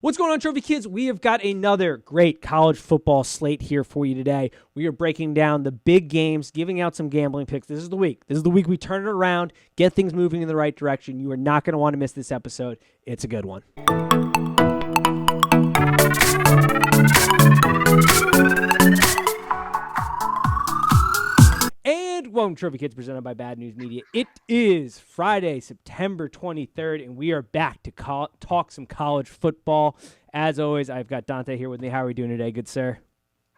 What's going on, Trophy Kids? We have got another great college football slate here for you today. We are breaking down the big games, giving out some gambling picks. This is the week. This is the week we turn it around, get things moving in the right direction. You are not going to want to miss this episode. It's a good one. And welcome, Trophy Kids, presented by Bad News Media. It is Friday, September 23rd, and we are back to talk some college football. As always, I've got Dante here with me. How are we doing today, good sir?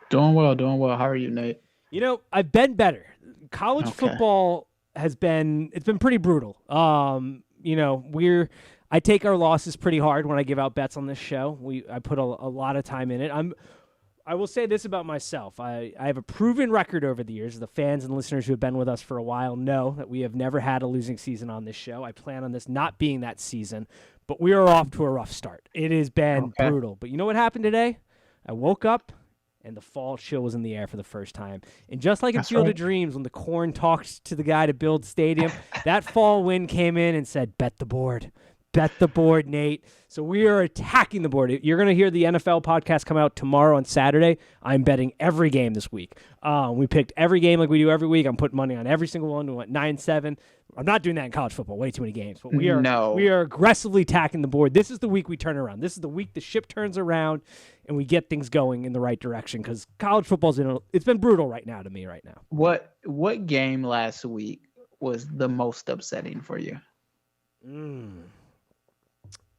Doing well. How are you, Nate? You know, I've been better. College football it's been pretty brutal. I take our losses pretty hard when I give out bets on this show. I put a lot of time in it. I will say this about myself. I have a proven record over the years. The fans and listeners who have been with us for a while know that we have never had a losing season on this show. I plan on this not being that season, but we are off to a rough start. It has been brutal. But you know what happened today? I woke up, and the fall chill was in the air for the first time. And just like in Field of Dreams, when the corn talks to the guy to build stadium, that fall wind came in and said, bet the board. Bet the board, Nate. So we are attacking the board. You're going to hear the NFL podcast come out tomorrow on Saturday. I'm betting every game this week. We picked every game like we do every week. I'm putting money on every single one. We went 9-7. I'm not doing that in college football. Way too many games. But we are aggressively attacking the board. This is the week we turn around. This is the week the ship turns around and we get things going in the right direction because college football's it's been brutal right now to me right now. What game last week was the most upsetting for you?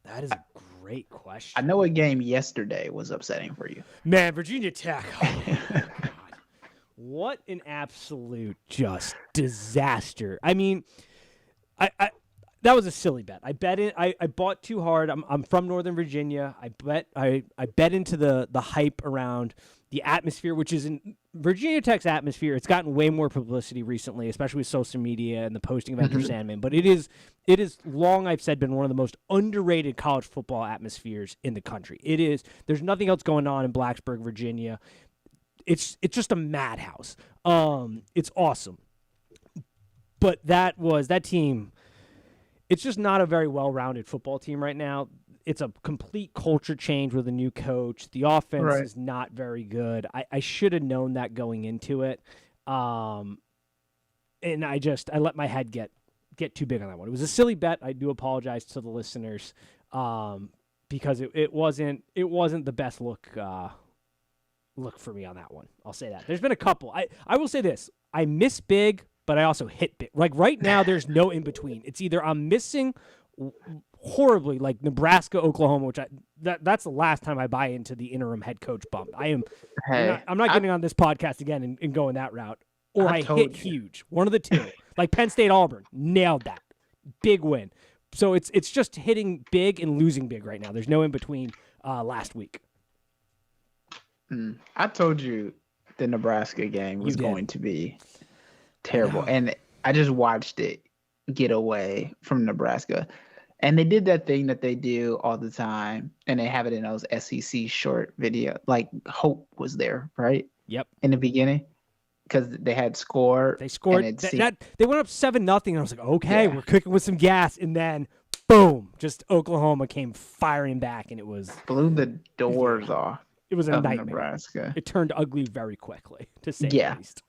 That is a great question. I know a game yesterday was upsetting for you. Man, Virginia Tech. Oh, God. What an absolute just disaster. I mean, I that was a silly bet. I bet it. I bought too hard. I'm from Northern Virginia. I bet into the hype around the atmosphere, which is in Virginia Tech's atmosphere. It's gotten way more publicity recently, especially with social media and the posting of Enter Sandman. But it is long, I've said, been one of the most underrated college football atmospheres in the country. It is. There's nothing else going on in Blacksburg, Virginia. It's just a madhouse. It's awesome. But that team. It's just not a very well-rounded football team right now. It's a complete culture change with a new coach. The offense is not very good. I should have known that going into it. And I let my head get too big on that one. It was a silly bet. I do apologize to the listeners because it wasn't the best look for me on that one. I'll say that. There's been a couple. I will say this. I miss big, but I also hit big. Like right now, there's no in between. It's either I'm missing horribly, like Nebraska, Oklahoma, which that's the last time I buy into the interim head coach bump. I'm not getting on this podcast again and going that route. Or I hit huge. One of the two. Like Penn State, Auburn, nailed that. Big win. So it's just hitting big and losing big right now. There's no in between last week. I told you the Nebraska game was going to be terrible. And I just watched it get away from Nebraska. And they did that thing that they do all the time, and they have it in those SEC short video. Like, hope was there, right? Yep. In the beginning, because they had scored. They scored. They went up 7-0, and I was like, okay, we're cooking with some gas. And then, boom, just Oklahoma came firing back, and it was blew the doors off. It was a nightmare. Nebraska. It turned ugly very quickly, to say the least.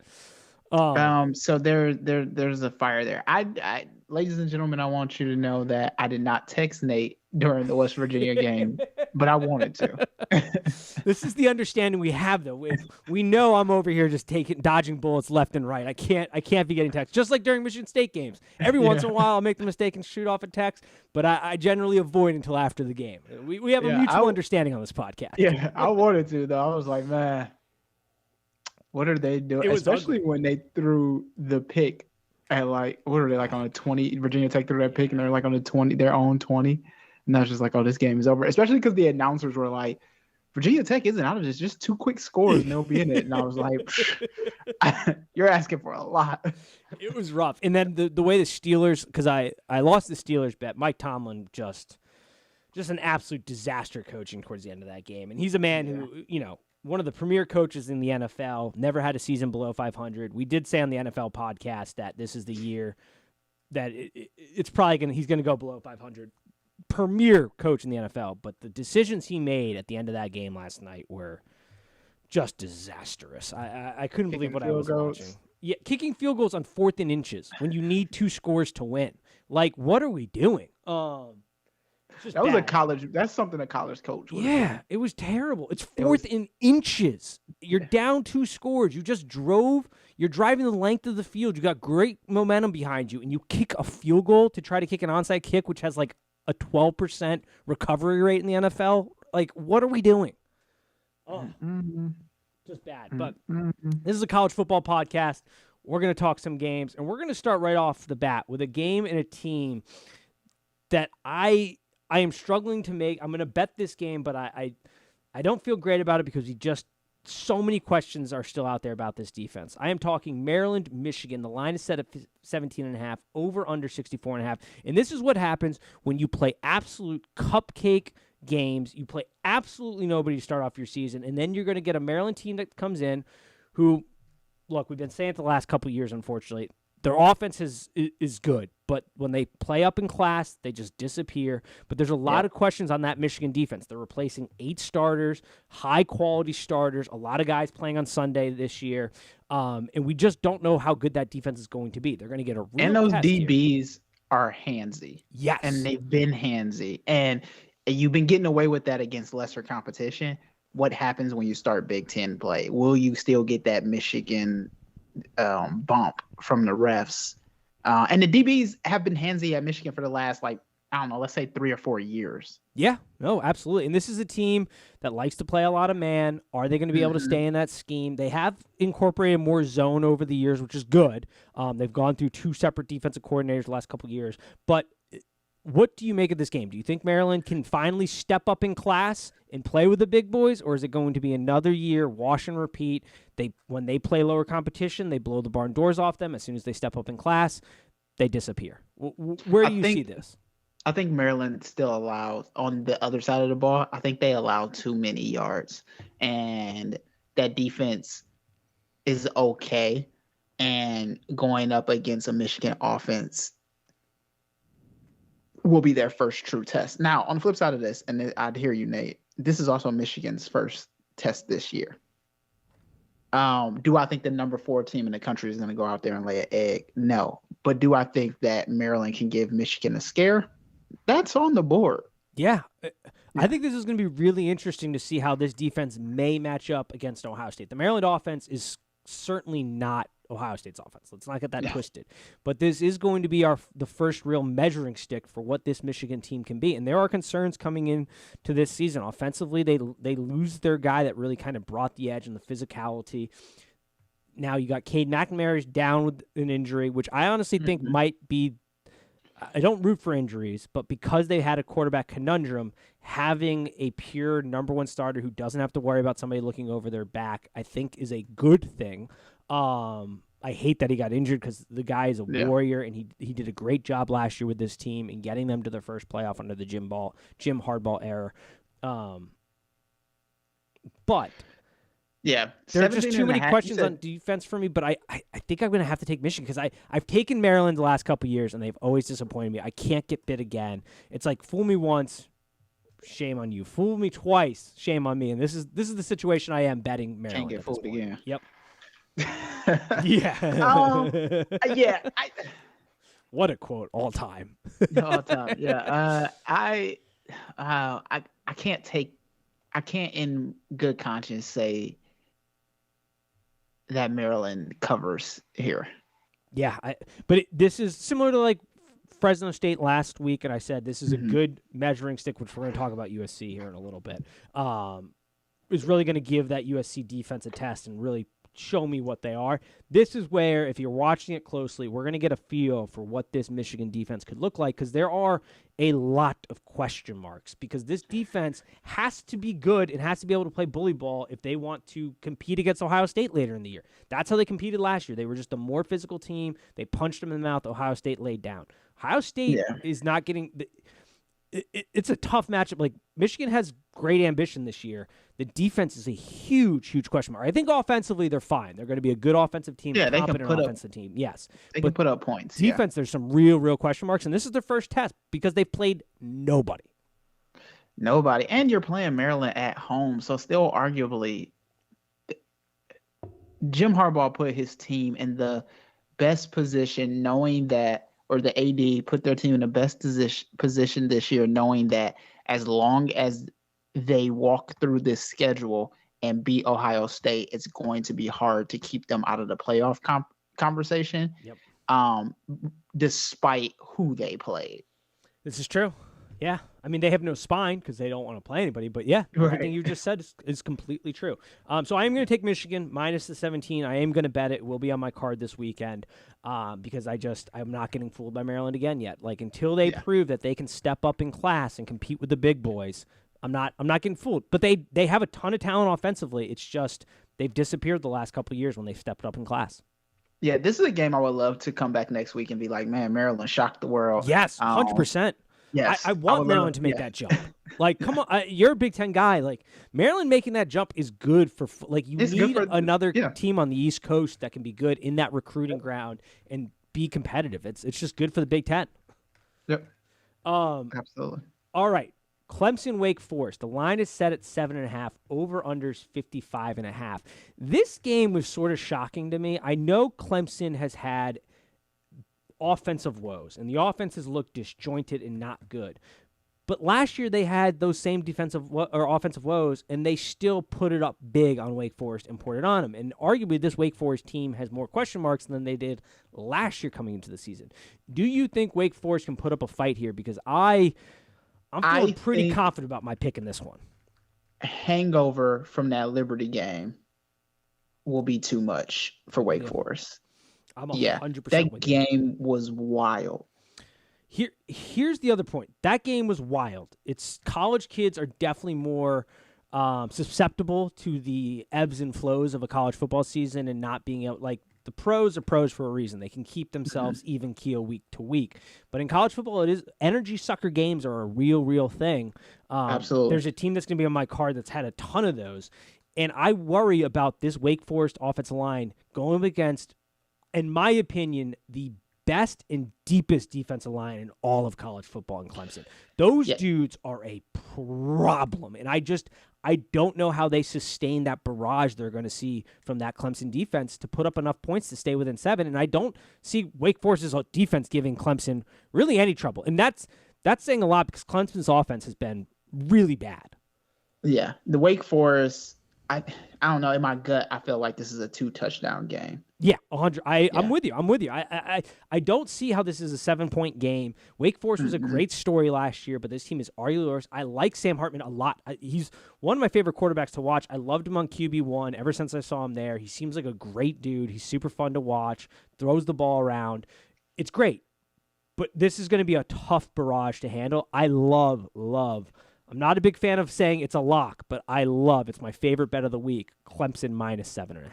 So there's a fire there. I ladies and gentlemen, I want you to know that I did not text Nate during the West Virginia game, but I wanted to. This is the understanding we have, though. We know I'm over here just dodging bullets left and right. I can't be getting texts. Just like during Michigan State games. Every once in a while, I'll make the mistake and shoot off a text, but I generally avoid until after the game. We have a mutual understanding on this podcast. Yeah, I wanted to, though. I was like, man, what are they doing? Especially when they threw the pick at what are they, like on a 20? Virginia Tech threw that pick and they're like on a 20, their own 20. And I was just like, oh, this game is over. Especially because the announcers were like, Virginia Tech isn't out of this. Just 2 quick scores and they'll be in it. And I was like, you're asking for a lot. It was rough. And then the way the Steelers, because I lost the Steelers bet, Mike Tomlin just an absolute disaster coaching towards the end of that game. And he's a man who, one of the premier coaches in the NFL, never had a season below 500. We did say on the NFL podcast that this is the year that it's probably he's going to go below 500 premier coach in the NFL, but the decisions he made at the end of that game last night were just disastrous. I couldn't believe what I was watching. Yeah, kicking field goals on 4th and inches when you need 2 scores to win. Like, what are we doing? That was bad. That's something a college coach would have done. It was terrible. It's 4th and inches. You're down 2 scores. You just drove. You're driving the length of the field. You got great momentum behind you, and you kick a field goal to try to kick an onside kick, which has like a 12% recovery rate in the NFL. Like, what are we doing? Just bad. But this is a college football podcast. We're going to talk some games, and we're going to start right off the bat with a game and a team that I am struggling to make. I'm going to bet this game, but I don't feel great about it because so many questions are still out there about this defense. I am talking Maryland, Michigan. The line is set at 17.5, over under 64.5. And this is what happens when you play absolute cupcake games. You play absolutely nobody to start off your season, and then you're going to get a Maryland team that comes in who, look, we've been saying it the last couple of years, unfortunately, their offense is good, but when they play up in class, they just disappear. But there's a lot of questions on that Michigan defense. They're replacing 8 starters, high-quality starters, a lot of guys playing on Sunday this year, and we just don't know how good that defense is going to be. They're going to get a real And those test DBs are handsy. Yes. And they've been handsy. And you've been getting away with that against lesser competition. What happens when you start Big Ten play? Will you still get that Michigan bump from the refs? And the DBs have been handsy at Michigan for the last, let's say 3 or 4 years. Yeah, no, absolutely. And this is a team that likes to play a lot of man. Are they going to be able to stay in that scheme? They have incorporated more zone over the years, which is good. They've gone through 2 separate defensive coordinators the last couple of years. But what do you make of this game? Do you think Maryland can finally step up in class and play with the big boys, or is it going to be another year, wash and repeat? When they play lower competition, they blow the barn doors off them. As soon as they step up in class, they disappear. Where do you see this? I think Maryland still allows, on the other side of the ball, I think they allow too many yards. And that defense is okay. And going up against a Michigan offense will be their first true test. Now, on the flip side of this, and I'd hear you, Nate, this is also Michigan's first test this year. Do I think the number 4 team in the country is going to go out there and lay an egg? No. But do I think that Maryland can give Michigan a scare? That's on the board. Yeah. I think this is going to be really interesting to see how this defense may match up against Ohio State. The Maryland offense is certainly not Ohio State's offense. Let's not get that twisted. But this is going to be the first real measuring stick for what this Michigan team can be. And there are concerns coming into this season. Offensively, they lose their guy that really kind of brought the edge and the physicality. Now you got Cade McNamara's down with an injury, which I honestly think might be – I don't root for injuries, but because they had a quarterback conundrum, having a pure number 1 starter who doesn't have to worry about somebody looking over their back, I think is a good thing. I hate that he got injured because the guy is a warrior, and he did a great job last year with this team in getting them to their first playoff under the Jim Hardball era. But there are just too many questions on defense for me, but I think I'm going to have to take Michigan because I've taken Maryland the last couple of years, and they've always disappointed me. I can't get bit again. It's like, fool me once, shame on you. Fool me twice, shame on me. And this is the situation I am betting Maryland. Can't get fooled again. Yep. What a quote, all time. All time. Yeah. I can't in good conscience say that Maryland covers here. Yeah, this is similar to like Fresno State last week, and I said this is a good measuring stick, which we're going to talk about USC here in a little bit. Is really going to give that USC defense a test and really show me what they are. This is where, if you're watching it closely, we're going to get a feel for what this Michigan defense could look like, because there are a lot of question marks, because this defense has to be good and has to be able to play bully ball if they want to compete against Ohio State later in the year. That's how they competed last year. They were just a more physical team. They punched them in the mouth. Ohio State laid down. Ohio State is not getting it's a tough matchup. Like Michigan has great ambition this year. The defense is a huge question mark. I think offensively they're fine. They're going to be a good offensive team, Yeah, they can competent put up. offensive team. Yes, They but can put up points. defense, there's some real question marks, and this is their first test because they played nobody. Nobody, and you're playing Maryland at home, so still arguably, Jim Harbaugh put his team in the best position, knowing that, or the AD put their team in the best position this year, knowing that as long as they walk through this schedule and beat Ohio State, it's going to be hard to keep them out of the playoff conversation. Yep. Despite who they played. This is true. Yeah. I mean, they have no spine because they don't want to play anybody. But, yeah, everything you just said is completely true. So I am going to take Michigan minus the 17. I am going to bet it will be on my card this weekend because I'm not getting fooled by Maryland again yet. Like, until they prove that they can step up in class and compete with the big boys, I'm not getting fooled. But they have a ton of talent offensively. It's just they've disappeared the last couple of years when they've stepped up in class. Yeah, this is a game I would love to come back next week and be like, man, Maryland shocked the world. Yes, 100%. Yes, I want Maryland to make that jump. Like, come on, you're a Big Ten guy. Like, Maryland making that jump is good for you need another team on the East Coast that can be good in that recruiting ground and be competitive. It's just good for the Big Ten. Yep. Absolutely. All right. Clemson, Wake Forest. The line is set at 7.5. Over/unders 55.5. This game was sort of shocking to me. I know Clemson has had offensive woes, and the offenses look disjointed and not good. But last year they had those same offensive woes, and they still put it up big on Wake Forest and poured it on them. And arguably, this Wake Forest team has more question marks than they did last year coming into the season. Do you think Wake Forest can put up a fight here? Because I'm feeling pretty confident about my pick in this one. Hangover from that Liberty game will be too much for Wake Forest. I'm 100% that with you. Game was wild. Here's the other point. That game was wild. It's college kids are definitely more susceptible to the ebbs and flows of a college football season and not being able, like, the pros are pros for a reason. They can keep themselves even keel week to week. But in college football, it is energy sucker games are a real thing. Absolutely. There's a team that's going to be on my card that's had a ton of those. And I worry about this Wake Forest offensive line going up against, in my opinion, the best and deepest defensive line in all of college football in Clemson. Those dudes are a problem. And I don't know how they sustain that barrage they're going to see from that Clemson defense to put up enough points to stay within 7. And I don't see Wake Forest's defense giving Clemson really any trouble. And that's saying a lot because Clemson's offense has been really bad. Yeah. The Wake Forest, I don't know. In my gut, I feel like this is a 2-touchdown game. Yeah, 100. I'm with you. I don't see how this is a 7-point game. Wake Forest was a great story last year, but this team is arguably worse. I like Sam Hartman a lot. He's one of my favorite quarterbacks to watch. I loved him on QB1 ever since I saw him there. He seems like a great dude. He's super fun to watch, throws the ball around. It's great, but this is going to be a tough barrage to handle. I love. I'm not a big fan of saying it's a lock, but it's my favorite bet of the week. Clemson minus 7.5.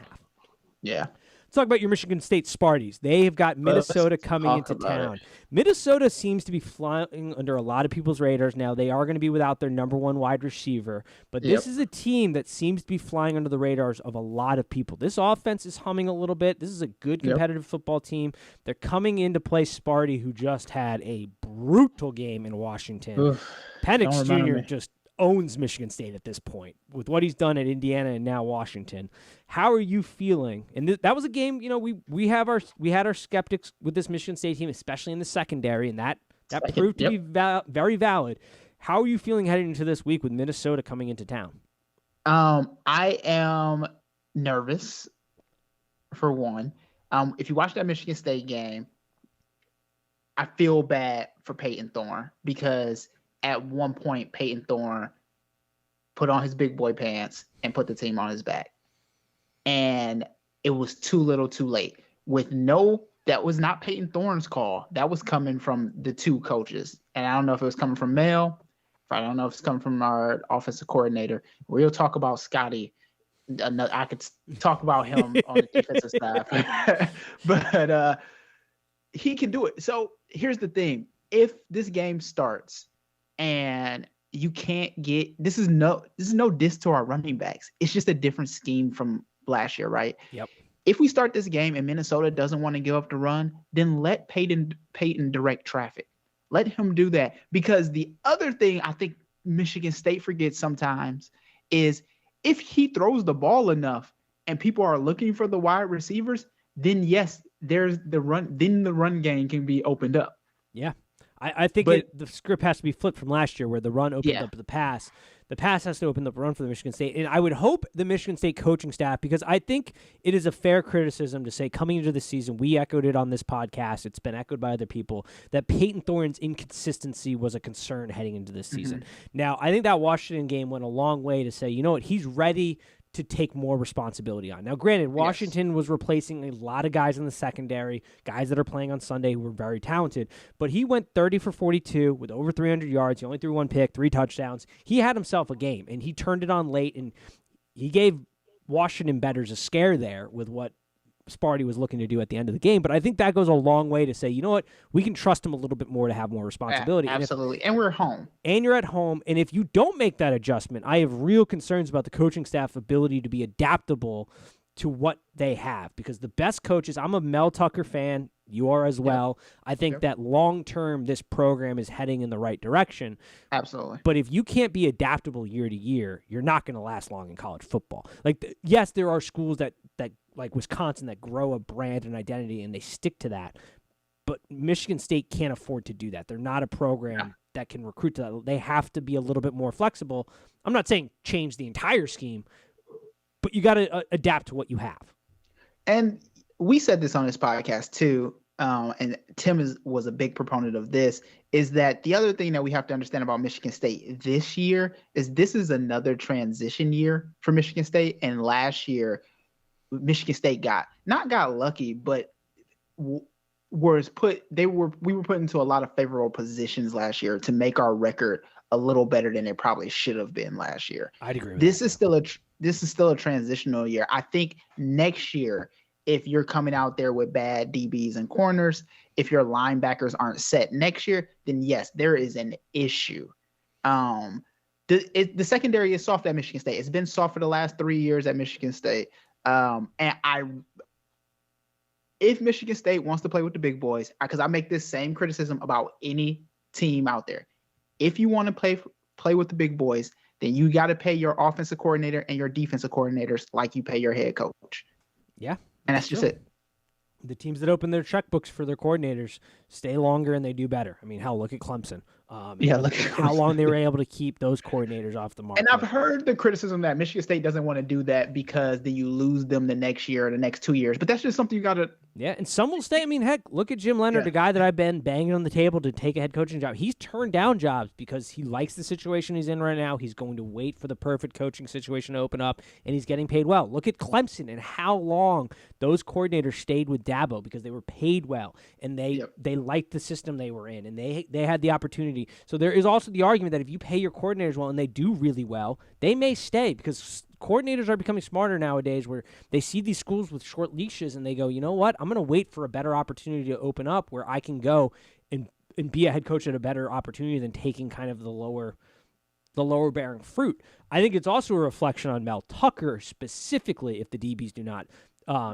Yeah. Let's talk about your Michigan State Sparties. They have got Minnesota coming into town. Minnesota seems to be flying under a lot of people's radars now. They are going to be without their number one wide receiver, but this is a team that seems to be flying under the radars of a lot of people. This offense is humming a little bit. This is a good competitive football team. They're coming in to play Sparty, who just had a brutal game in Washington. Penix Jr. just owns Michigan State at this point with what he's done at Indiana and now Washington. How are you feeling? And that was a game, we had our skeptics with this Michigan State team, especially in the secondary, and that proved to be very valid. How are you feeling heading into this week with Minnesota coming into town? I am nervous, for one. If you watch that Michigan State game, I feel bad for Peyton Thorne because at one point, Peyton Thorne put on his big boy pants and put the team on his back. And it was too little too late. That was not Peyton Thorne's call. That was coming from the two coaches. And I don't know if it was coming from Mel. I don't know if it's coming from our offensive coordinator. We'll talk about Scotty. I could talk about him on the defensive staff. But he can do it. So here's the thing. If this game starts And you can't get this is no diss to our running backs. It's just a different scheme from last year, right? Yep. If we start this game and Minnesota doesn't want to give up the run, then let Peyton direct traffic. Let him do that. Because the other thing I think Michigan State forgets sometimes is if he throws the ball enough and people are looking for the wide receivers, then yes, there's the run. Then the run game can be opened up. Yeah. I think the script has to be flipped from last year where the run opened up the pass. The pass has to open up the run for the Michigan State. And I would hope the Michigan State coaching staff, because I think it is a fair criticism to say coming into the season, we echoed it on this podcast, it's been echoed by other people, that Peyton Thorne's inconsistency was a concern heading into this season. Now, I think that Washington game went a long way to say, you know what, he's ready to take more responsibility on. Now, granted, Washington was replacing a lot of guys in the secondary, guys that are playing on Sunday who were very talented, but he went 30 for 42 with over 300 yards. He only threw one pick, 3 touchdowns. He had himself a game, and he turned it on late, and he gave Washington bettors a scare there with what Sparty was looking to do at the end of the game. But I think that goes a long way to say, you know what, we can trust him a little bit more to have more responsibility. Absolutely. And we're home. And you're at home. And if you don't make that adjustment, I have real concerns about the coaching staff's ability to be adaptable to what they have. Because the best coaches, I'm a Mel Tucker fan. You are as well. I think that long-term, this program is heading in the right direction. Absolutely. But if you can't be adaptable year to year, you're not going to last long in college football. Like, yes, there are schools that like Wisconsin that grow a brand and identity and they stick to that. But Michigan State can't afford to do that. They're not a program that can recruit to that. They have to be a little bit more flexible. I'm not saying change the entire scheme, but you got to adapt to what you have. And we said this on this podcast too, and Tim was a big proponent of this, is that the other thing that we have to understand about Michigan State this year is this is another transition year for Michigan State. And last year, Michigan State got lucky, but we were put into a lot of favorable positions last year to make our record a little better than it probably should have been last year. I'd agree with this. That. This is still a transitional year. I think next year, if you're coming out there with bad DBs and corners, if your linebackers aren't set next year, then yes, there is an issue. The secondary is soft at Michigan State. It's been soft for the last 3 years at Michigan State. If Michigan State wants to play with the big boys, because I make this same criticism about any team out there. If you want to play with the big boys, then you got to pay your offensive coordinator and your defensive coordinators like you pay your head coach. Yeah. And that's just it. The teams that open their checkbooks for their coordinators stay longer and they do better. I mean, hell, look at Clemson. Look at how long they were able to keep those coordinators off the market. And I've heard the criticism that Michigan State doesn't want to do that because then you lose them the next year or the next 2 years. But that's just something you got to. Yeah, and some will stay. I mean, heck, look at Jim Leonard, the guy that I've been banging on the table to take a head coaching job. He's turned down jobs because he likes the situation he's in right now. He's going to wait for the perfect coaching situation to open up, and he's getting paid well. Look at Clemson and how long those coordinators stayed with Dabo because they were paid well, and they liked the system they were in, and they had the opportunity. So there is also the argument that if you pay your coordinators well and they do really well, they may stay because coordinators are becoming smarter nowadays where they see these schools with short leashes and they go, you know what, I'm going to wait for a better opportunity to open up where I can go and be a head coach at a better opportunity than taking kind of the lower bearing fruit. I think it's also a reflection on Mel Tucker specifically if the DBs do not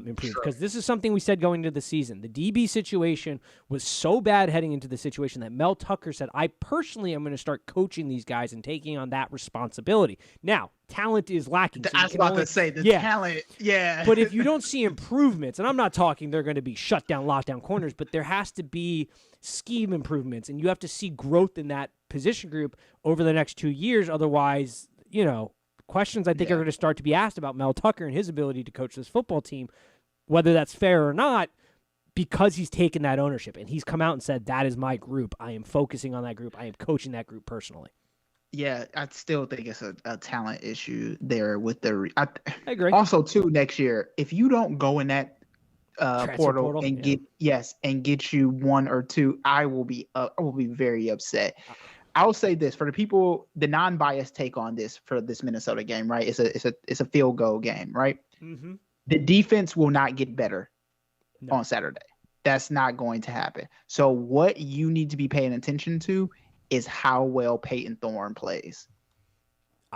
improve, because this is something we said going into the season. The DB situation was so bad heading into the situation that Mel Tucker said, I personally am going to start coaching these guys and taking on that responsibility. Now, talent is lacking. So I was about to say, talent, But if you don't see improvements, and I'm not talking they're going to be shut down, lockdown corners, but there has to be scheme improvements, and you have to see growth in that position group over the next 2 years. Otherwise, questions I think are going to start to be asked about Mel Tucker and his ability to coach this football team, whether that's fair or not, because he's taken that ownership and he's come out and said, that is my group. I am focusing on that group. I am coaching that group personally. Yeah, I still think it's a talent issue there with I agree. Also, too, next year, if you don't go in that portal and get you one or two, I will be very upset. I'll say this for the people, the non-biased take on this for this Minnesota game, right? It's a field goal game, right? Mm-hmm. The defense will not get better on Saturday. That's not going to happen. So what you need to be paying attention to is how well Peyton Thorne plays.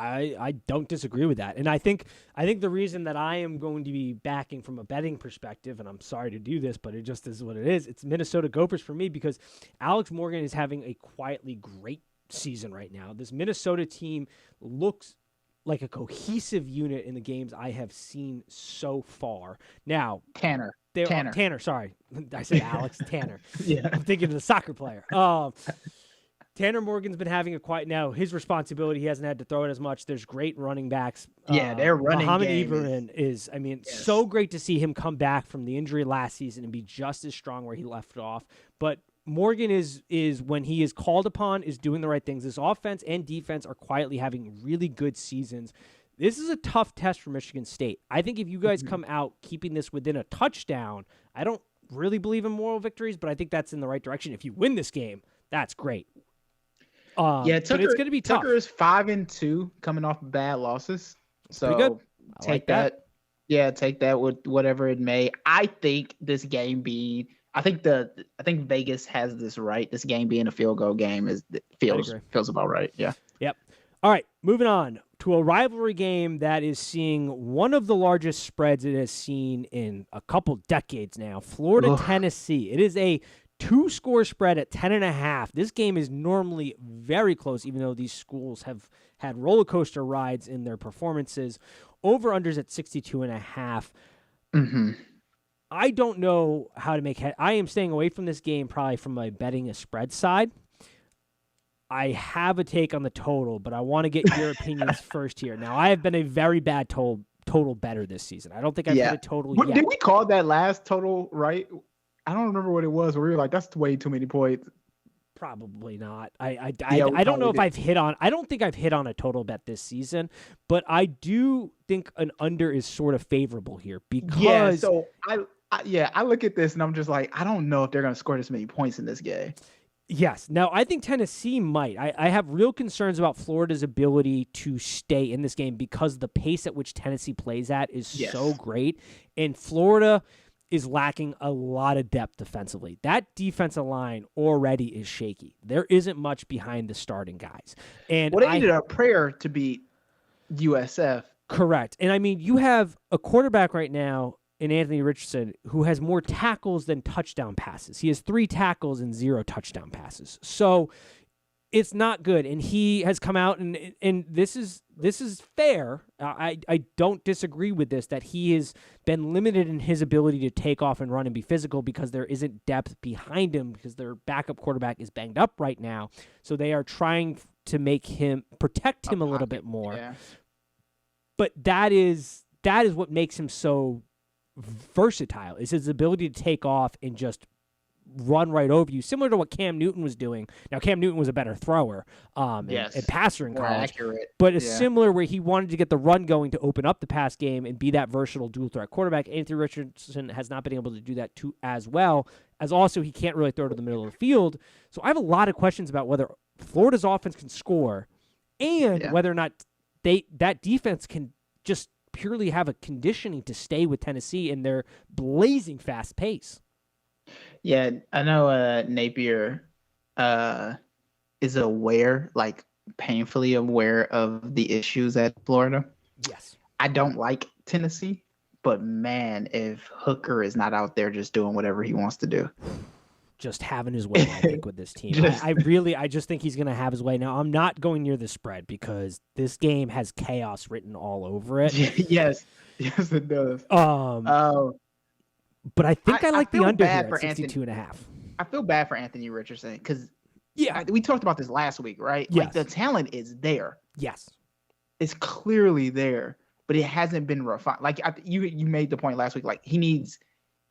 I don't disagree with that. And I think the reason that I am going to be backing from a betting perspective, and I'm sorry to do this, but it just is what it is, it's Minnesota Gophers for me because Alex Morgan is having a quietly great season right now. This Minnesota team looks like a cohesive unit in the games I have seen so far. Now, Tanner, sorry. I said Alex Tanner. Yeah. I'm thinking of the soccer player. Tanner Morgan's been having a quiet now. His responsibility, he hasn't had to throw it as much. There's great running backs. Yeah, their running Muhammad game Ibrahim is so great to see him come back from the injury last season and be just as strong where he left off. But Morgan is when he is called upon, is doing the right things. This offense and defense are quietly having really good seasons. This is a tough test for Michigan State. I think if you guys come out keeping this within a touchdown, I don't really believe in moral victories, but I think that's in the right direction. If you win this game, that's great. Tucker, but it's going to be tough. Tucker is 5-2 coming off bad losses. So pretty good. Take like that. Yeah, take that with whatever it may. I think this game being, I think Vegas has this right. This game being a field goal game feels about right. Yeah. Yep. All right, moving on to a rivalry game that is seeing one of the largest spreads it has seen in a couple decades now. Florida, Tennessee. It is a 2-score spread at 10.5. This game is normally very close, even though these schools have had roller coaster rides in their performances. Over-unders at 62.5. Mm-hmm. I don't know how to make head. I am staying away from this game probably from my betting a spread side. I have a take on the total, but I want to get your opinions first here. Now, I have been a very bad total better this season. I don't think I've hit a total yet. Did we call that last total right? I don't remember what it was. Where we were like, that's way too many points. Probably not. I don't know if I've hit on. I don't think I've hit on a total bet this season, but I do think an under is sort of favorable here because. So I look at this and I'm just like, I don't know if they're going to score this many points in this game. Yes. Now, I think Tennessee might. I have real concerns about Florida's ability to stay in this game because the pace at which Tennessee plays at is so great, and Florida is lacking a lot of depth defensively. That defensive line already is shaky. There isn't much behind the starting guys. And they needed a prayer to beat USF. Correct. And I mean, you have a quarterback right now in Anthony Richardson who has more tackles than touchdown passes. He has 3 tackles and 0 touchdown passes. So it's not good. And he has come out and this is fair. I don't disagree with this, that he has been limited in his ability to take off and run and be physical because there isn't depth behind him because their backup quarterback is banged up right now. So they are trying to protect him a little bit more. Yeah. But that is what makes him so versatile, is his ability to take off and just run right over you, similar to what Cam Newton was doing. Now, Cam Newton was a better thrower and passer in college, but it's similar where he wanted to get the run going to open up the pass game and be that versatile dual-threat quarterback. Anthony Richardson has not been able to do that as well, as also he can't really throw to the middle of the field. So I have a lot of questions about whether Florida's offense can score and whether or not that defense can just purely have a conditioning to stay with Tennessee in their blazing fast pace. Yeah, I know Napier is aware, like painfully aware of the issues at Florida. Yes. I don't like Tennessee, but man, if Hooker is not out there just doing whatever he wants to do. Just having his way, I think, with this team. I just think he's going to have his way. Now, I'm not going near the spread because this game has chaos written all over it. Yes, it does. But I think I like the under here at 62.5. I feel bad for Anthony Richardson because we talked about this last week, right? Yes. Like the talent is there. Yes. It's clearly there, but it hasn't been refined. Like you made the point last week, like he needs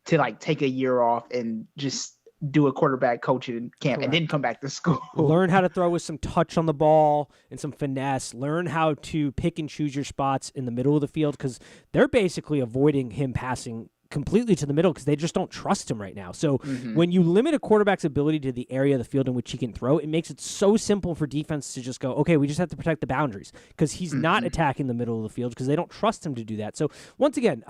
to like take a year off and just do a quarterback coaching camp and then come back to school. Learn how to throw with some touch on the ball and some finesse. Learn how to pick and choose your spots in the middle of the field because they're basically avoiding him passing completely to the middle because they just don't trust him right now. So when you limit a quarterback's ability to the area of the field in which he can throw, it makes it so simple for defense to just go, okay, we just have to protect the boundaries because he's not attacking the middle of the field because they don't trust him to do that. So once again,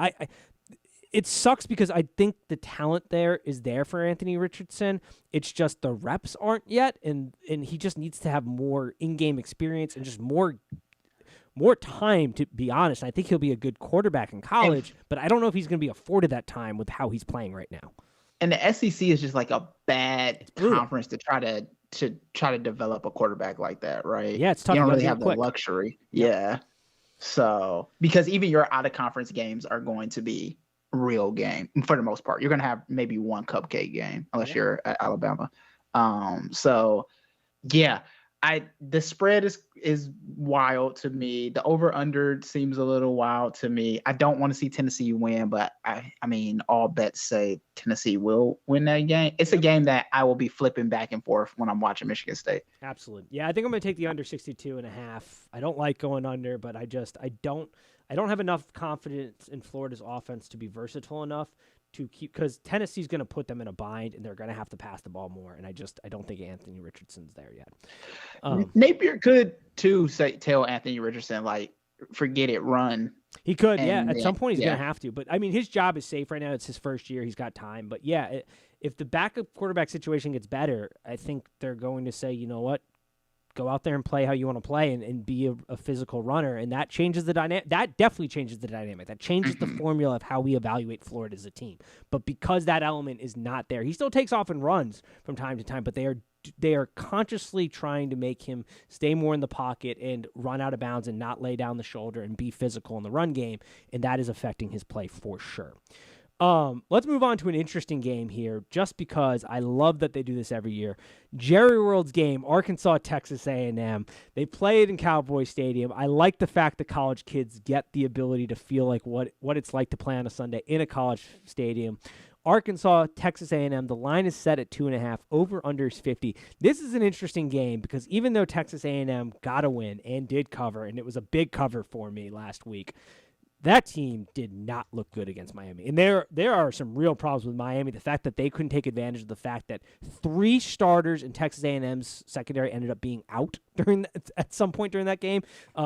it sucks because I think the talent there is there for Anthony Richardson. It's just the reps aren't yet, and he just needs to have more in-game experience and just more time, to be honest. I think he'll be a good quarterback in college, but I don't know if he's going to be afforded that time with how he's playing right now. And the SEC is just like a bad conference to try to develop a quarterback like that, right? Yeah, it's tough. You don't really have the luxury. Yep. Yeah. So, because even your out-of-conference games are going to be real game for the most part. You're going to have maybe one cupcake game unless you're at Alabama. So, yeah. The spread is wild to me. The over-under seems a little wild to me. I don't want to see Tennessee win, but I mean, all bets say Tennessee will win that game. It's a game that I will be flipping back and forth when I'm watching Michigan State. Absolutely. Yeah, I think I'm going to take the under 62.5. I don't like going under, but I don't have enough confidence in Florida's offense to be versatile enough to keep, because Tennessee's going to put them in a bind and they're going to have to pass the ball more. And I don't think Anthony Richardson's there yet. Napier could too tell Anthony Richardson, like, forget it, run. He could, at some point he's going to have to. But I mean, his job is safe right now. It's his first year. He's got time. But yeah, if the backup quarterback situation gets better, I think they're going to say, you know what? Go out there and play how you want to play and be a physical runner. And that changes the dynamic. That definitely changes the dynamic. That changes the formula of how we evaluate Florida as a team. But because that element is not there, he still takes off and runs from time to time, but they are consciously trying to make him stay more in the pocket and run out of bounds and not lay down the shoulder and be physical in the run game. And that is affecting his play for sure. Let's move on to an interesting game here, just because I love that they do this every year. Jerry World's game, Arkansas, Texas A&M. They play it in Cowboy Stadium. I like the fact that college kids get the ability to feel like what it's like to play on a Sunday in a college stadium. Arkansas, Texas A&M, the line is set at 2.5, over-under is 50. This is an interesting game because even though Texas A&M got a win and did cover, and it was a big cover for me last week, that team did not look good against Miami. And there are some real problems with Miami. The fact that they couldn't take advantage of the fact that 3 starters in Texas A&M's secondary ended up being out at some point during that game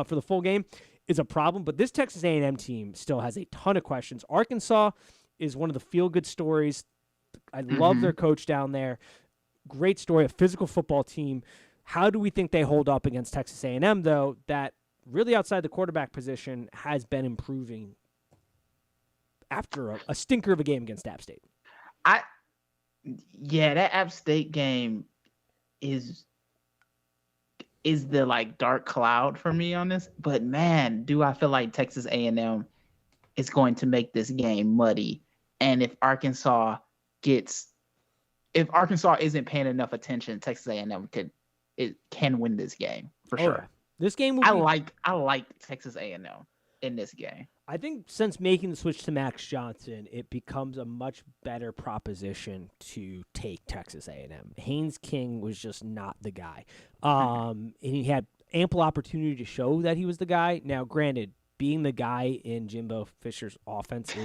for the full game is a problem. But this Texas A&M team still has a ton of questions. Arkansas is one of the feel-good stories. I love their coach down there. Great story, a physical football team. How do we think they hold up against Texas A&M, though, that really outside the quarterback position has been improving after a stinker of a game against App State? That App State game is the like dark cloud for me on this. But man, do I feel like Texas A&M is going to make this game muddy. And if Arkansas isn't paying enough attention, Texas A&M can win this game for sure. Yeah. This game will I like Texas A&M in this game. I think since making the switch to Max Johnson, it becomes a much better proposition to take Texas A&M. Haynes King was just not the guy. And he had ample opportunity to show that he was the guy. Now, granted, being the guy in Jimbo Fisher's offense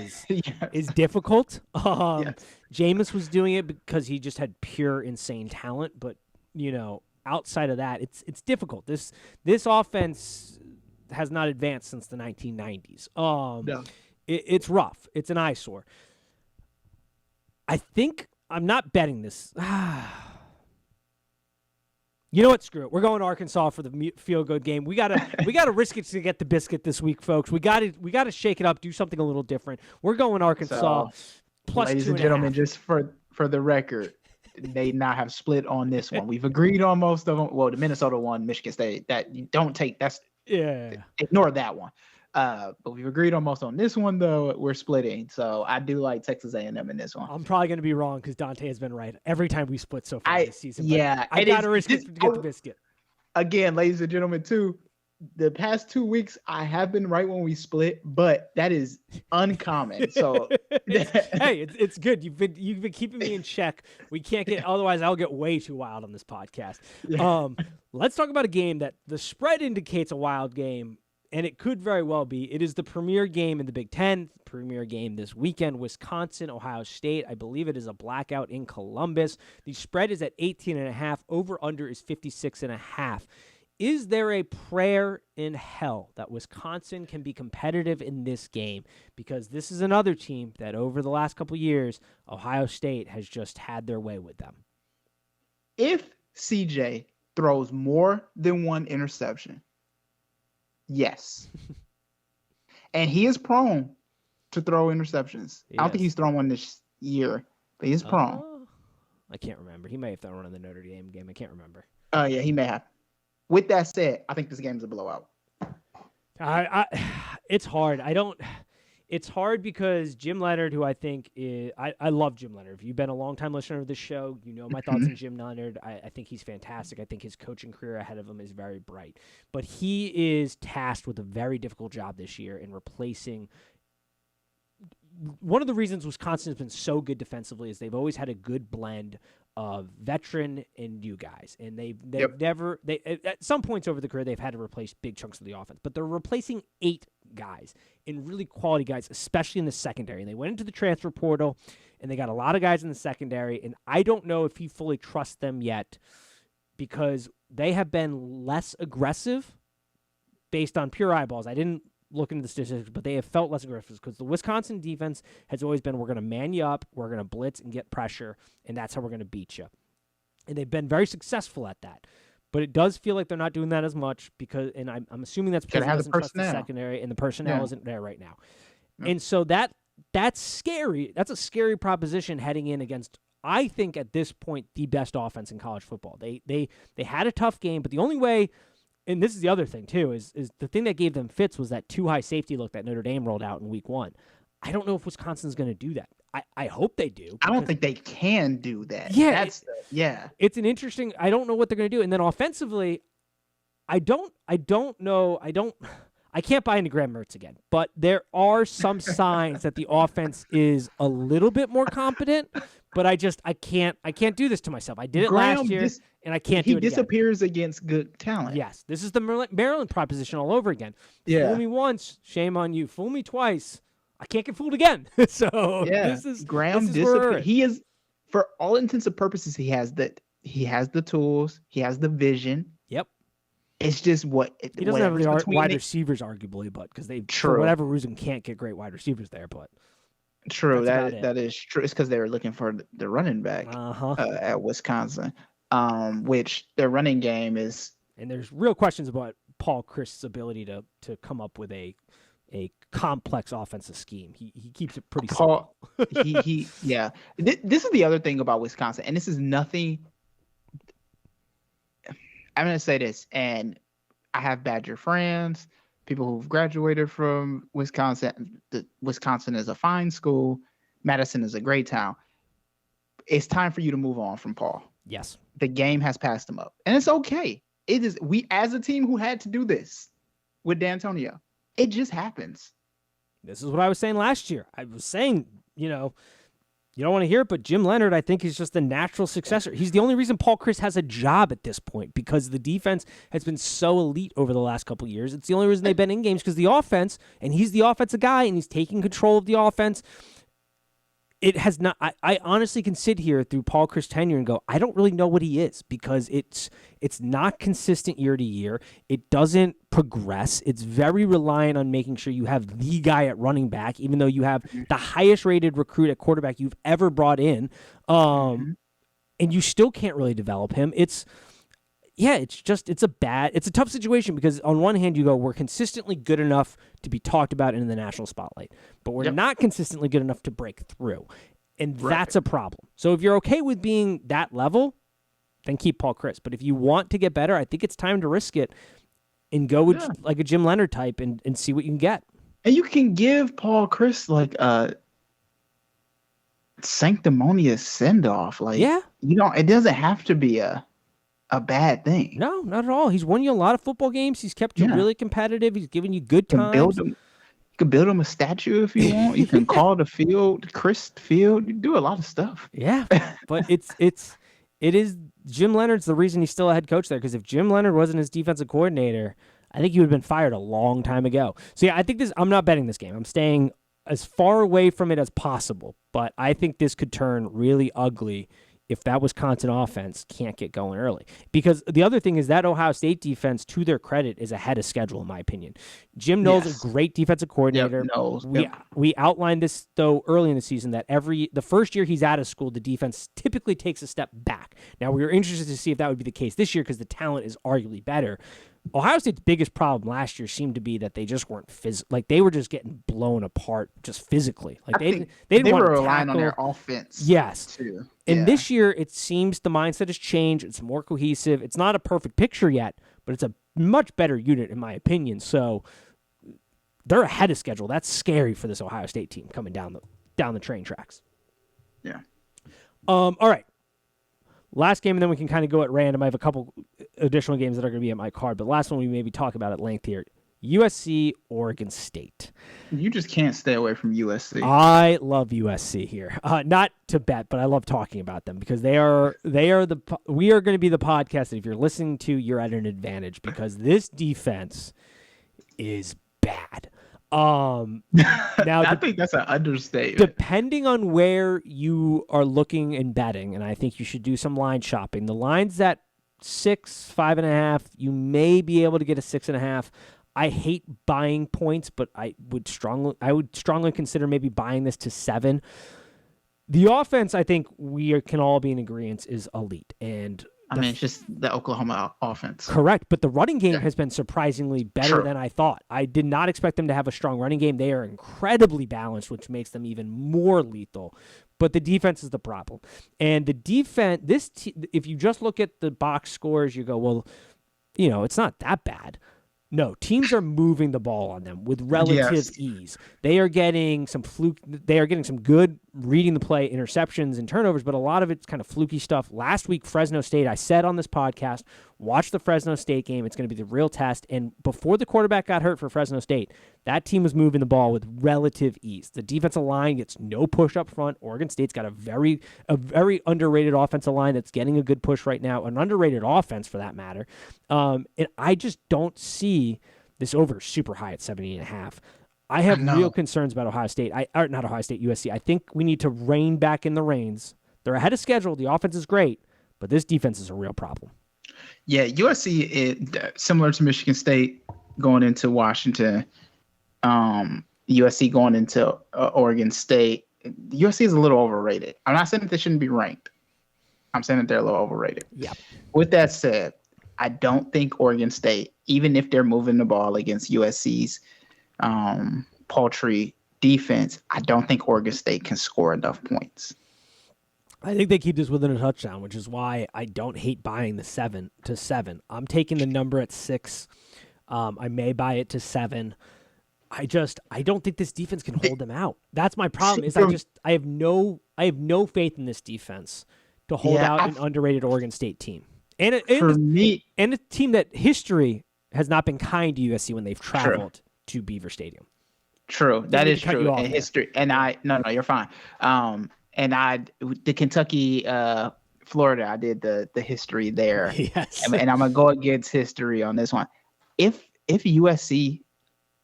is difficult. Jameis was doing it because he just had pure insane talent, but outside of that, it's difficult. This offense has not advanced since the 1990s. It's rough. It's an eyesore. I think I'm not betting this. You know what? Screw it. We're going to Arkansas for the feel-good game. We gotta risk it to get the biscuit this week, folks. We gotta shake it up, do something a little different. We're going Arkansas plus 2.5. Ladies and gentlemen, just for the record, they not have split on this one. We've agreed on most of them. Well, the Minnesota one, Michigan State, that you don't take. Ignore that one. But we've agreed on most on this one, though. We're splitting. So I do like Texas A&M in this one. I'm probably going to be wrong because Dante has been right every time we split so far this season. I got to risk it to get the biscuit. Again, ladies and gentlemen, too, the past 2 weeks, I have been right when we split, but that is uncommon. So it's good. You've been keeping me in check. We can't get, otherwise I'll get way too wild on this podcast. Let's talk about a game that the spread indicates a wild game, and it could very well be. It is the premier game in the Big Ten, premier game this weekend, Wisconsin, Ohio State. I believe it is a blackout in Columbus. The spread is at 18.5. Over-under is 56.5. Is there a prayer in hell that Wisconsin can be competitive in this game? Because this is another team that over the last couple of years, Ohio State has just had their way with them. If CJ throws more than one interception, yes. And he is prone to throw interceptions. I don't think he's thrown one this year, but he's prone. I can't remember. He may have thrown one in the Notre Dame game. I can't remember. Yeah, he may have. With that said, I think this game's a blowout. It's hard. It's hard because Jim Leonard, who I think is, I love Jim Leonard. If you've been a long-time listener of this show, you know my thoughts on Jim Leonard. I think he's fantastic. I think his coaching career ahead of him is very bright. But he is tasked with a very difficult job this year in replacing. One of the reasons Wisconsin has been so good defensively is they've always had a good blend of veteran and new guys, and they've never at some points over the career they've had to replace big chunks of the offense, but they're replacing 8 guys and really quality guys, especially in the secondary. And they went into the transfer portal, and they got a lot of guys in the secondary, and I don't know if he fully trusts them yet because they have been less aggressive based on pure eyeballs. I didn't look into the statistics, but they have felt less aggressive because the Wisconsin defense has always been, we're going to man you up, we're going to blitz and get pressure, and that's how we're going to beat you. And they've been very successful at that. But it does feel like they're not doing that as much because, and I'm assuming that's because they doesn't trust the secondary, and the personnel isn't there right now. Yeah. And so that's scary. That's a scary proposition heading in against, I think at this point, the best offense in college football. They had a tough game, but the only way. And this is the other thing, too, is the thing that gave them fits was that too high safety look that Notre Dame rolled out in week 1. I don't know if Wisconsin's going to do that. I hope they do. I don't think they can do that. Yeah. It's an interesting – I don't know what they're going to do. And then offensively, I don't know. I can't buy into Graham Mertz again. But there are some signs that the offense is a little bit more competent. But I can't do this to myself. I did it last year, and I can't do it again. He disappears against good talent. Yes. This is the Maryland proposition all over again. Yeah. Fool me once, shame on you. Fool me twice, I can't get fooled again. So yeah. Graham disappears. He is, for all intents and purposes, he has the tools. He has the vision. Yep. It's just he doesn't have the wide receivers, arguably, but because they, for whatever reason, can't get great wide receivers there, but. True, that is true. It's because they were looking for the running back at Wisconsin, which their running game is. And there's real questions about Paul Chryst's ability to come up with a complex offensive scheme. He keeps it pretty simple. Yeah. This is the other thing about Wisconsin, and this is nothing. I'm going to say this, and I have Badger friends. People who've graduated from Wisconsin. Wisconsin is a fine school. Madison is a great town. It's time for you to move on from Paul. Yes. The game has passed him up. And it's okay. It is we as a team who had to do this with D'Antonio. It just happens. This is what I was saying last year. I was saying, you don't want to hear it, but Jim Leonard, I think, is just the natural successor. He's the only reason Paul Chryst has a job at this point because the defense has been so elite over the last couple of years. It's the only reason they've been in games because the offense, and he's the offensive guy, and he's taking control of the offense. It has not. I honestly can sit here through Paul Chryst tenure and go, I don't really know what he is because it's not consistent year to year. It doesn't progress. It's very reliant on making sure you have the guy at running back, even though you have the highest rated recruit at quarterback you've ever brought in, and you still can't really develop him. It's a tough situation because on one hand you go, we're consistently good enough to be talked about in the national spotlight, but we're not consistently good enough to break through. And that's a problem. So if you're okay with being that level, then keep Paul Chryst. But if you want to get better, I think it's time to risk it and go with like a Jim Leonard type and see what you can get. And you can give Paul Chryst like a sanctimonious send-off. Like, it doesn't have to be a bad thing. No, not at all. He's won you a lot of football games. He's kept you really competitive. He's given you good times. You can build him a statue if you want. You can call the field Chryst Field. You do a lot of stuff. Yeah, but it is Jim Leonard's the reason he's still a head coach there. Because if Jim Leonard wasn't his defensive coordinator, I think he would have been fired a long time ago. So I think I'm not betting this game. I'm staying as far away from it as possible. But I think this could turn really ugly if that Wisconsin offense can't get going early. Because the other thing is that Ohio State defense, to their credit, is ahead of schedule, in my opinion. Jim Knowles is a great defensive coordinator. Yep, Knowles. We outlined this, though, early in the season, that the first year he's out of school, the defense typically takes a step back. Now, we were interested to see if that would be the case this year because the talent is arguably better. Ohio State's biggest problem last year seemed to be that they just weren't they were just getting blown apart just physically. Like they didn't want to relying on their offense. Yes. Too. And this year it seems the mindset has changed. It's more cohesive. It's not a perfect picture yet, but it's a much better unit in my opinion. So they're ahead of schedule. That's scary for this Ohio State team coming down the train tracks. Yeah. All right. Last game, and then we can kind of go at random. I have a couple additional games that are going to be at my card, but last one we maybe talk about at length here. USC, Oregon State. You just can't stay away from USC. I love USC here. Not to bet, but I love talking about them because we are going to be the podcast that if you're listening to, you're at an advantage because this defense is bad. Now I think that's an understatement. Depending on where you are looking and betting, and I think you should do some line shopping. The line's at 6, 5.5. You may be able to get a 6.5. I hate buying points, but I would strongly consider maybe buying this to 7. The offense, I think we can all be in agreement, is elite, and it's just the Oklahoma offense. Correct, but the running game has been surprisingly better than I thought. I did not expect them to have a strong running game. They are incredibly balanced, which makes them even more lethal. But the defense is the problem. And the defense, if you just look at the box scores, you go, well, it's not that bad. No, teams are moving the ball on them with relative ease. They are getting some good reading the play, interceptions and turnovers, but a lot of it's kind of fluky stuff. Last week, Fresno State, I said on this podcast, watch the Fresno State game. It's going to be the real test. And before the quarterback got hurt for Fresno State, that team was moving the ball with relative ease. The defensive line gets no push up front. Oregon State's got a very underrated offensive line that's getting a good push right now, an underrated offense for that matter. And I just don't see this over super high at 70.5. I have real concerns about Ohio State. Not Ohio State, USC. I think we need to rein back in the reins. They're ahead of schedule. The offense is great, but this defense is a real problem. Yeah, USC is similar to Michigan State going into Washington. USC going into Oregon State. USC is a little overrated. I'm not saying that they shouldn't be ranked. I'm saying that they're a little overrated. Yeah. With that said, I don't think Oregon State, even if they're moving the ball against USC's paltry defense, I don't think Oregon State can score enough points. I think they keep this within a touchdown, which is why I don't hate buying the 7 to 7. I'm taking the number at 6. I may buy it to 7. I don't think this defense can hold them out. That's my problem. Is I have no faith in this defense to hold out an underrated Oregon State team. And a team that history has not been kind to USC when they've traveled to Beaver Stadium. True, that is true. And history, and no, you're fine. The Kentucky, Florida, I did the history there. Yes, and I'm gonna go against history on this one. If USC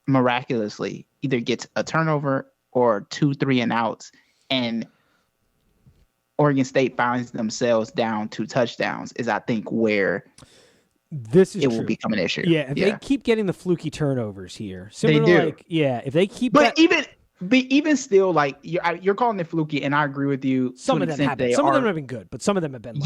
miraculously either gets a turnover or 2 3-and-outs, and Oregon State finds themselves down 2 touchdowns, is I think where it will become an issue. Yeah, if they keep getting the fluky turnovers here, they do. If they keep. But even still, like you're calling it fluky, and I agree with you. Some of them have been. Some of them have been good, but some of them have been.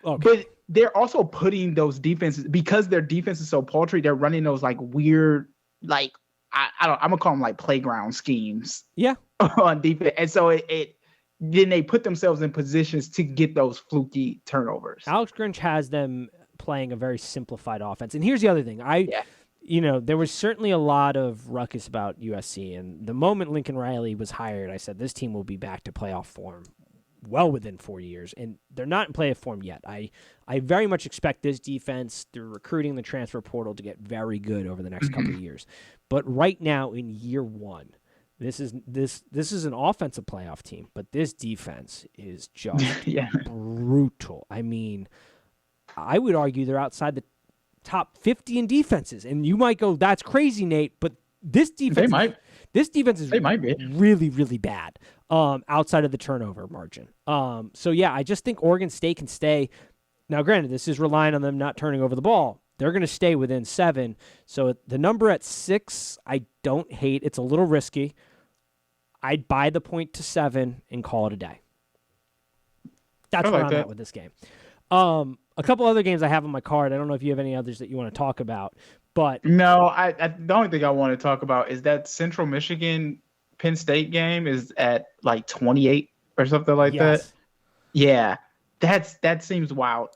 But they're also putting those defenses, because their defense is so paltry. They're running those like weird, like I'm gonna call them like playground schemes. Yeah, on defense, and so then they put themselves in positions to get those fluky turnovers. Alex Grinch has them playing a very simplified offense. And here's the other thing. There was certainly a lot of ruckus about USC. And the moment Lincoln Riley was hired, I said, this team will be back to playoff form well within 4 years. And they're not in playoff form yet. I very much expect this defense, through recruiting the transfer portal, to get very good over the next couple of years. But right now, in year 1, this is an offensive playoff team, but this defense is just brutal. I mean, I would argue they're outside the top 50 in defenses, and you might go, "That's crazy, Nate." But this defense, they might be really, really bad. outside of the turnover margin. So, yeah, I just think Oregon State can stay. Now, granted, this is relying on them not turning over the ball. They're going to stay within 7. So the number at 6, I don't hate. It's a little risky. I'd buy the point to 7 and call it a day. That's where I'm at with this game. A couple other games I have on my card. I don't know if you have any others that you want to talk about. But no, I the only thing I want to talk about is that Central Michigan Penn State game is at like 28 or something like that. Yeah, that seems wild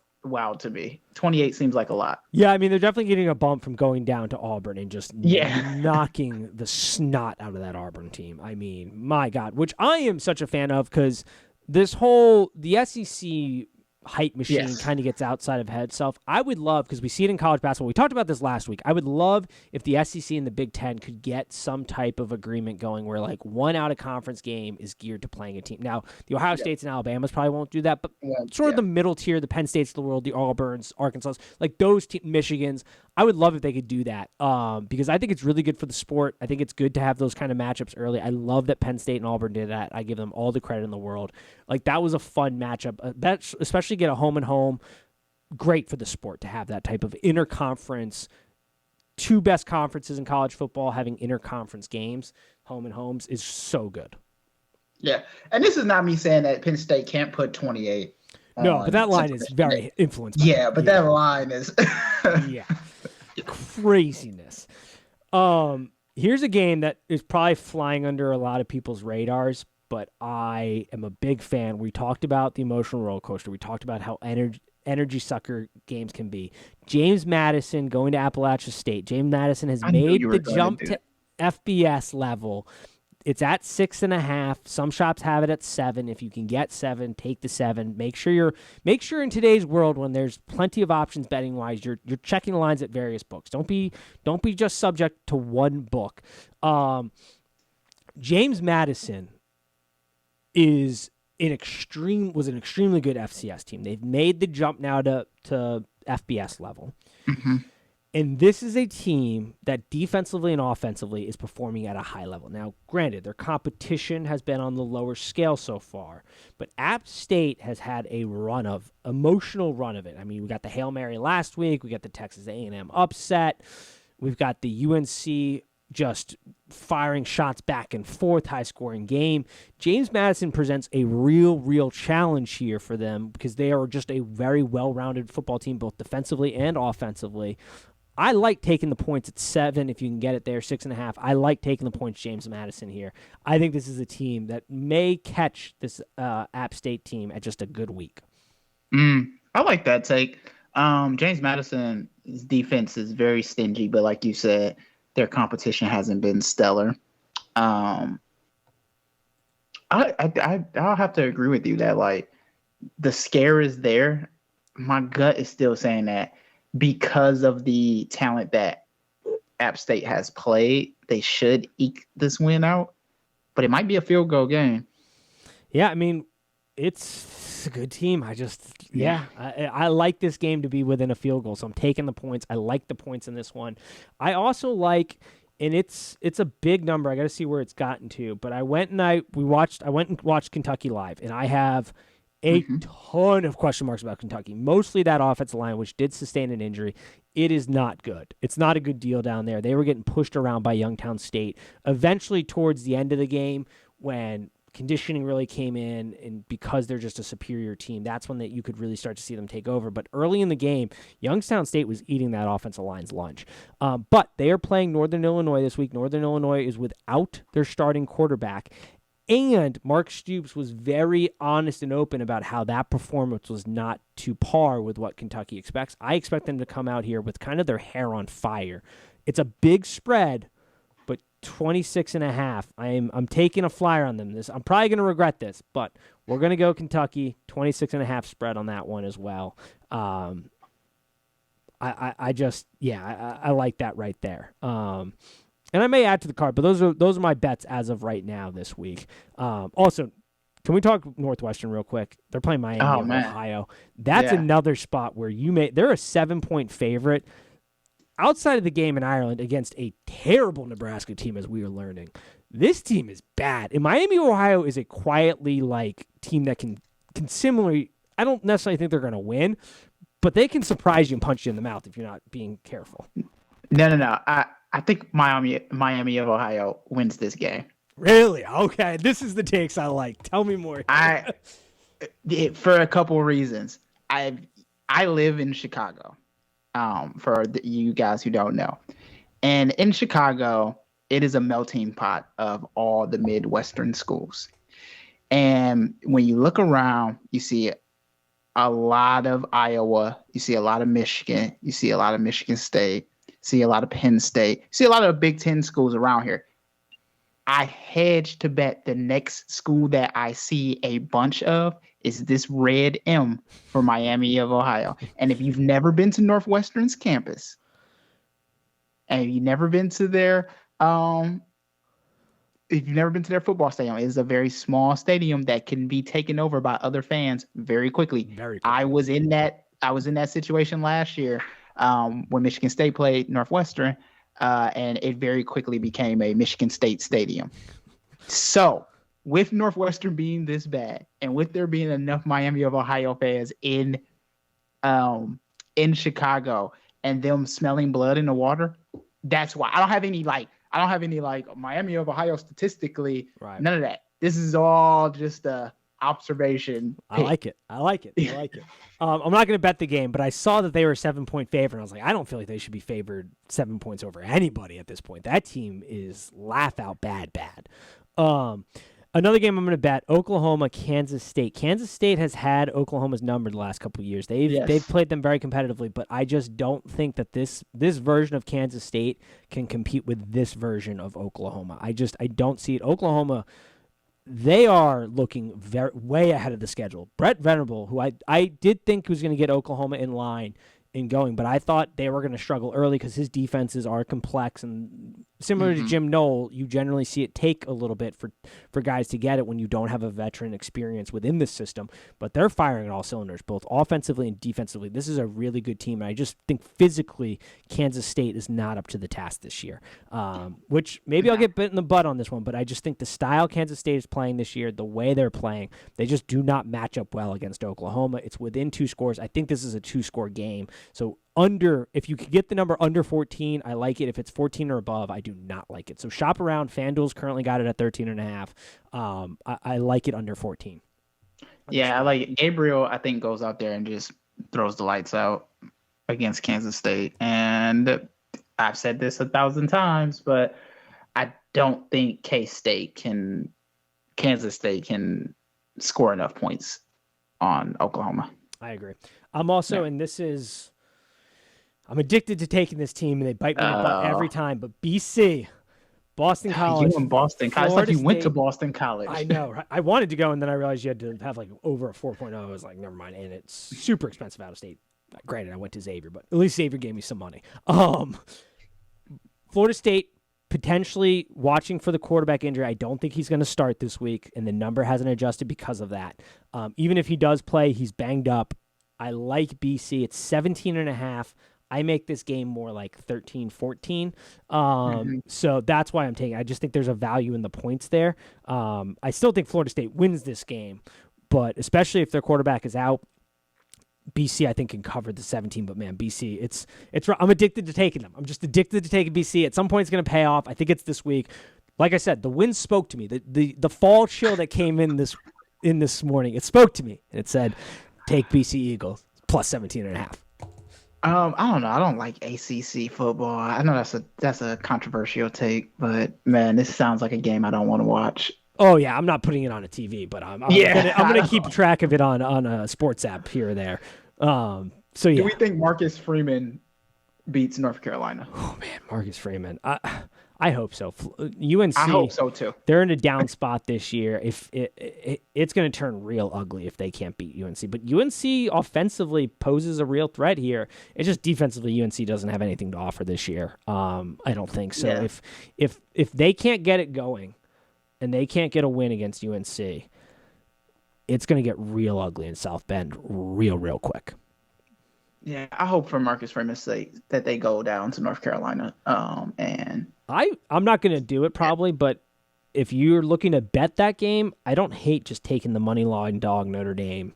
to me. 28 seems like a lot. Yeah, I mean, they're definitely getting a bump from going down to Auburn and just knocking the snot out of that Auburn team. I mean, my God, which I am such a fan of because the SEC hype machine kind of gets outside of head itself. I would love, because we see it in college basketball. We talked about this last week. I would love if the SEC and the Big Ten could get some type of agreement going where like one out of conference game is geared to playing a team. Now, the Ohio States and Alabamas probably won't do that, but sort of the middle tier, the Penn States of the world, the Auburns, Arkansas, like those Michigans, I would love if they could do that because I think it's really good for the sport. I think it's good to have those kind of matchups early. I love that Penn State and Auburn did that. I give them all the credit in the world. Like, that was a fun matchup. Especially get a home and home. Great for the sport to have that type of interconference. 2 best conferences in college football having interconference games, home and homes, is so good. Yeah, and this is not me saying that Penn State can't put 28. No, but that line is very influenced. Yeah, but that line is craziness. Here's a game that is probably flying under a lot of people's radars, but I am a big fan. We talked about the emotional roller coaster. We talked about how energy sucker games can be. James Madison going to Appalachia State. James Madison has made the jump to FBS level. It's at 6.5. Some shops have it at 7. If you can get 7, take the 7. Make sure in today's world, when there's plenty of options betting wise, you're checking the lines at various books. Don't be just subject to one book. James Madison was an extremely good FCS team. They've made the jump now to FBS level. Mm-hmm. And this is a team that defensively and offensively is performing at a high level. Now, granted, their competition has been on the lower scale so far, but App State has had a emotional run of it. I mean, we got the Hail Mary last week. We got the Texas A&M upset. We've got the UNC just firing shots back and forth, high-scoring game. James Madison presents a real challenge here for them because they are just a very well-rounded football team, both defensively and offensively. I like taking the points at 7 if you can get it there, 6.5. I like taking the points, James Madison here. I think this is a team that may catch this App State team at just a good week. I like that take. James Madison's defense is very stingy, but like you said, their competition hasn't been stellar. I'll have to agree with you that like the scare is there. My gut is still saying that because of the talent that App State has played, they should eke this win out. But it might be a field goal game. Yeah, I mean, it's a good team. I like this game to be within a field goal, so I'm taking the points. I like the points in this one. I also like, and it's a big number. I got to see where it's gotten to. But I went and watched Kentucky live, and I have a ton of question marks about Kentucky. Mostly that offensive line, which did sustain an injury. It is not good. It's not a good deal down there. They were getting pushed around by Youngstown State. Eventually, towards the end of the game, when conditioning really came in, and because they're just a superior team, that's when you could really start to see them take over. But early in the game, Youngstown State was eating that offensive line's lunch. But they are playing Northern Illinois this week. Northern Illinois is without their starting quarterback. And Mark Stoops was very honest and open about how that performance was not to par with what Kentucky expects. I expect them to come out here with kind of their hair on fire. It's a big spread, but 26.5. I'm taking a flyer on them. I'm probably going to regret this, but we're going to go Kentucky, 26.5 spread on that one as well. I like that right there. And I may add to the card, but those are my bets as of right now this week. Also, can we talk Northwestern real quick? They're playing Miami, Ohio. That's another spot where they're a 7-point favorite. outside of the game in Ireland against a terrible Nebraska team, as we are learning, this team is bad. And Miami, Ohio is a quietly team that can similarly. I don't necessarily think they're going to win, but they can surprise you and punch you in the mouth if you're not being careful. No. I think Miami of Ohio wins this game. Really? Okay. This is the takes I like. Tell me more. For a couple of reasons. I live in Chicago. For you guys who don't know, and in Chicago, it is a melting pot of all the Midwestern schools. And when you look around, you see a lot of Iowa, you see a lot of Michigan, you see a lot of Michigan State, see a lot of Penn State, see a lot of Big Ten schools around here. I hedge to bet the next school that I see a bunch of is this red M for Miami of Ohio. And if you've never been to Northwestern's campus, and you've never been to their football stadium, it is a very small stadium that can be taken over by other fans very quickly. Very quickly. I was in that situation last year when Michigan State played Northwestern, and it very quickly became a Michigan State stadium. So, with Northwestern being this bad, and with there being enough Miami of Ohio fans in Chicago, and them smelling blood in the water, that's why I don't have any Miami of Ohio statistically. Right. None of that. This is all just a observation. I like it. I'm not going to bet the game, but I saw that they were a 7-point favorite. And I was like, I don't feel like they should be favored 7 points over anybody at this point. That team is laugh out bad. Another game I'm going to bet, Oklahoma, Kansas State. Kansas State has had Oklahoma's number the last couple of years. They've played them very competitively, but I just don't think that this version of Kansas State can compete with this version of Oklahoma. I don't see it. Oklahoma, they are looking way ahead of the schedule. Brett Venables, who I did think was going to get Oklahoma in line in going, but I thought they were going to struggle early because his defenses are complex, and similar to Jim Knoll, you generally see it take a little bit for guys to get it when you don't have a veteran experience within the system, but they're firing at all cylinders, both offensively and defensively. This is a really good team, and I just think physically Kansas State is not up to the task this year, which maybe I'll get bit in the butt on this one, but I just think the style Kansas State is playing this year, the way they're playing, they just do not match up well against Oklahoma. It's within 2 scores. I think this is a 2-score game. So if you could get the number under 14, I like it. If it's 14 or above, I do not like it. So shop around. FanDuel's currently got it at 13.5. I like it under 14. Yeah, I like it. Gabriel, I think, goes out there and just throws the lights out against Kansas State. And I've said this 1,000 times, but I don't think Kansas State can score enough points on Oklahoma. I agree. I'm also, and I'm addicted to taking this team, and they bite me in the butt every time. But BC, Boston College. You in Boston College. It's like you went to Boston College. I know. Right? I wanted to go, and then I realized you had to have over a 4.0. I was like, never mind. And it's super expensive out of state. Granted, I went to Xavier, but at least Xavier gave me some money. Florida State, potentially watching for the quarterback injury. I don't think he's going to start this week, and the number hasn't adjusted because of that. Even if he does play, he's banged up. I like BC. It's 17.5. I make this game more like 13-14. So that's why I'm taking it. I just think there's a value in the points there. I still think Florida State wins this game, but especially if their quarterback is out, BC I think can cover the 17. But man, BC, it's I'm addicted to taking them. I'm just addicted to taking BC. At some point, it's going to pay off. I think it's this week. Like I said, the wind spoke to me. The fall chill that came in this morning, it spoke to me, and it said, take BC Eagles plus 17.5. I don't know. I don't like ACC football. I know that's a controversial take, but man, this sounds like a game I don't want to watch. Oh yeah, I'm not putting it on a TV, but I'm gonna keep track of it on a sports app here or there. So yeah. Do we think Marcus Freeman beats North Carolina? Oh man, Marcus Freeman. I hope so. UNC. I hope so too. They're in a down spot this year. If it's going to turn real ugly if they can't beat UNC. But UNC offensively poses a real threat here. It's just defensively UNC doesn't have anything to offer this year. I don't think so. Yeah. If they can't get it going, and they can't get a win against UNC, it's going to get real ugly in South Bend real quick. Yeah, I hope for Marcus Freeman's sake that they go down to North Carolina. And I'm not going to do it probably, but if you're looking to bet that game, I don't hate just taking the money line dog Notre Dame.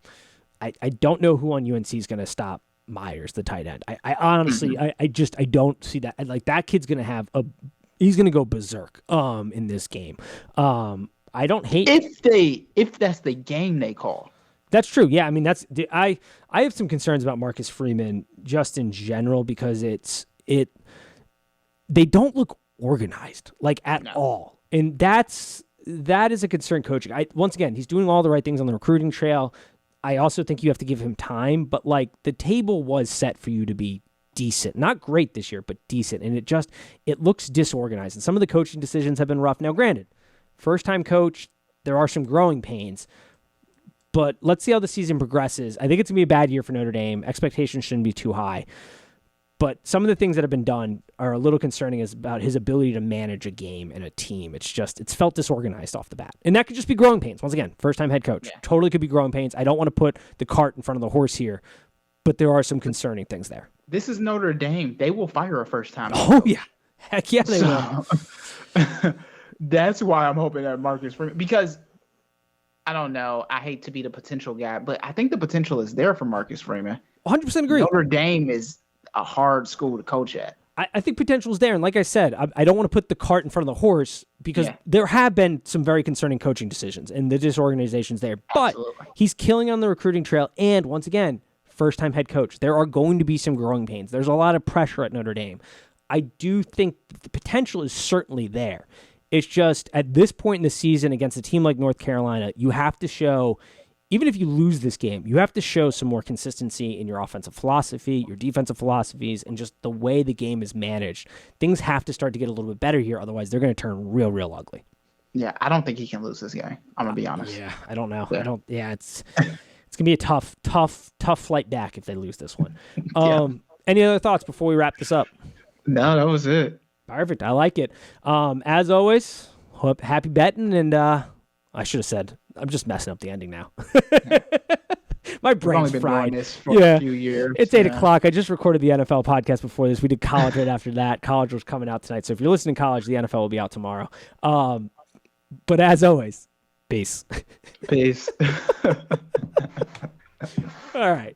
I don't know who on UNC is going to stop Myers, the tight end. I honestly, I don't see that. Like that kid's going to have he's going to go berserk in this game. I don't hate if that's the game they call. That's true. Yeah, I mean I have some concerns about Marcus Freeman just in general because they don't look organized like at all, and that is a concern coaching. Once again, he's doing all the right things on the recruiting trail. I also think you have to give him time, but like the table was set for you to be decent, not great this year, but decent, and it looks disorganized. And some of the coaching decisions have been rough. Now, granted, first time coach, there are some growing pains. But let's see how the season progresses. I think it's going to be a bad year for Notre Dame. Expectations shouldn't be too high. But some of the things that have been done are a little concerning about his ability to manage a game and a team. It's felt disorganized off the bat. And that could just be growing pains. Once again, first-time head coach. Yeah. Totally could be growing pains. I don't want to put the cart in front of the horse here, but there are some concerning things there. This is Notre Dame. They will fire a first-time coach. Yeah. Heck yeah, they will. That's why I'm hoping that Marcus Freeman, because I don't know. I hate to be the potential guy, but I think the potential is there for Marcus Freeman. 100% agree. Notre Dame is a hard school to coach at. I think potential is there. And like I said, I don't want to put the cart in front of the horse because there have been some very concerning coaching decisions and the disorganization's there. Absolutely. But he's killing on the recruiting trail. And once again, first-time head coach. There are going to be some growing pains. There's a lot of pressure at Notre Dame. I do think the potential is certainly there. It's just at this point in the season against a team like North Carolina, you have to show, even if you lose this game, you have to show some more consistency in your offensive philosophy, your defensive philosophies, and just the way the game is managed. Things have to start to get a little bit better here. Otherwise, they're going to turn real, real ugly. Yeah, I don't think he can lose this game. I'm going to be honest. Yeah, I don't know. Yeah. It's going to be a tough flight back if they lose this one. Any other thoughts before we wrap this up? No, that was it. Perfect. I like it. As always, happy betting, and I should have said, I'm just messing up the ending now. My brain's fried. This for a few years. It's 8 o'clock. I just recorded the NFL podcast before this. We did college right after that. College was coming out tonight. So if you're listening to college, the NFL will be out tomorrow. But as always, peace. Peace. All right.